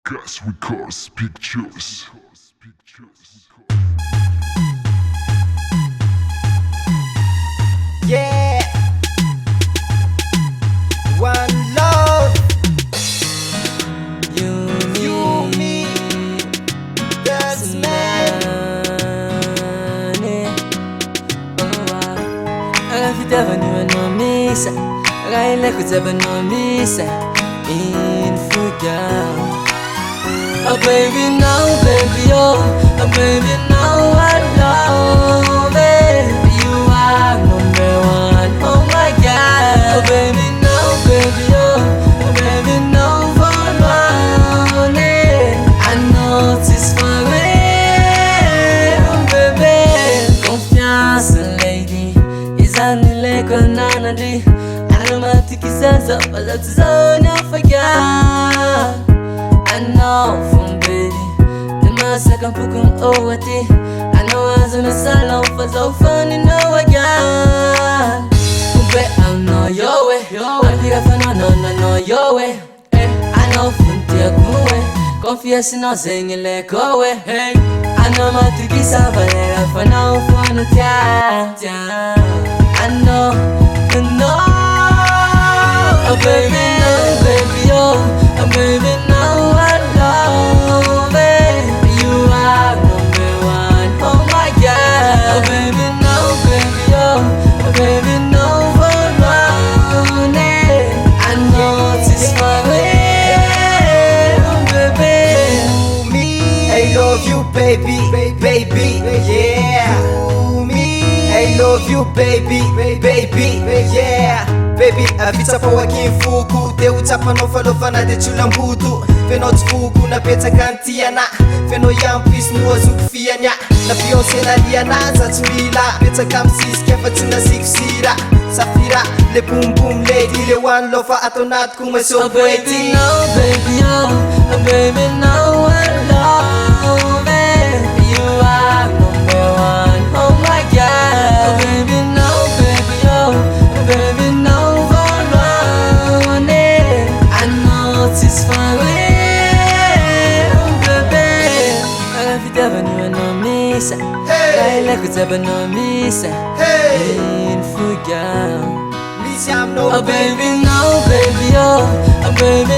Gas records pictures. Yeah, one love. Youme, DerSmeN. Agafitabaniwanomisa, agailekutabanomisha, infuga. Oh baby now, baby oh, baby now I love it. You are number one, oh my God. Oh baby now, baby oh, baby now for money. I know it's for real, baby. Confiance, lady, is anile konanadi. Aromatic sense of a zone of forget. I know from baby, the master can put on OT. I know I was on a salon for so funny, no again. But I know your way, I feel like no, your way. I know from the good confess no singing like go away. I know my tricky savannah for now for the time. I know, oh baby, no, baby, oh, baby, no. Baby, yeah. I love you, baby, yeah. Baby, avita pa wakimfuku te utapa no falofa na de chulambutu. Feno tfuku na peta kantiana. Feno yampis nuwa zukfianya. Na Beyonce na Liana za tumila. Peta kamsis kefatina sikusira. Safira, le boom boom lady, le one lover atonat kuma so pretty. Baby no, baby oh, baby no I love it. You are number one, oh my God. Oh baby no, baby no for money. I know it's for real, baby. Agafitabaniwanomisa, agailekutabanomisha, infuga. Oh baby no, baby oh, baby